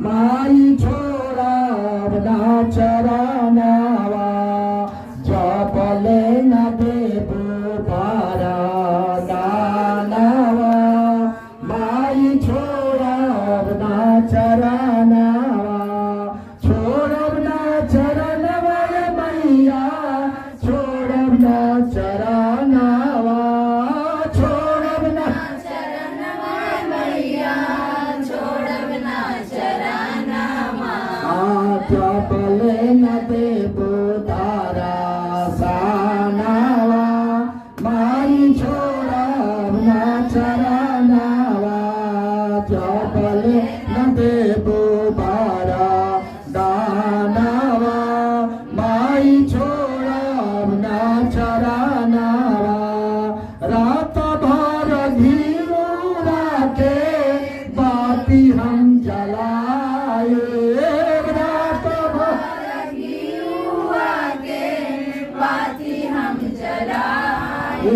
माई छोड़ब ना चरनवा जपले न देबो वरदानवा माई छोड़ब ना चरनवा छोड़ब ना चरनवा मैया छोड़ब ना चरनवा छोड़ब ना जपले न देबो तारा सानवा माई छोड़ब न चरनवा जपले न देबो तारा दानवा माई छोड़ब न चरनवा रात भर घिउरा के बाती हम जलाए हम जलाए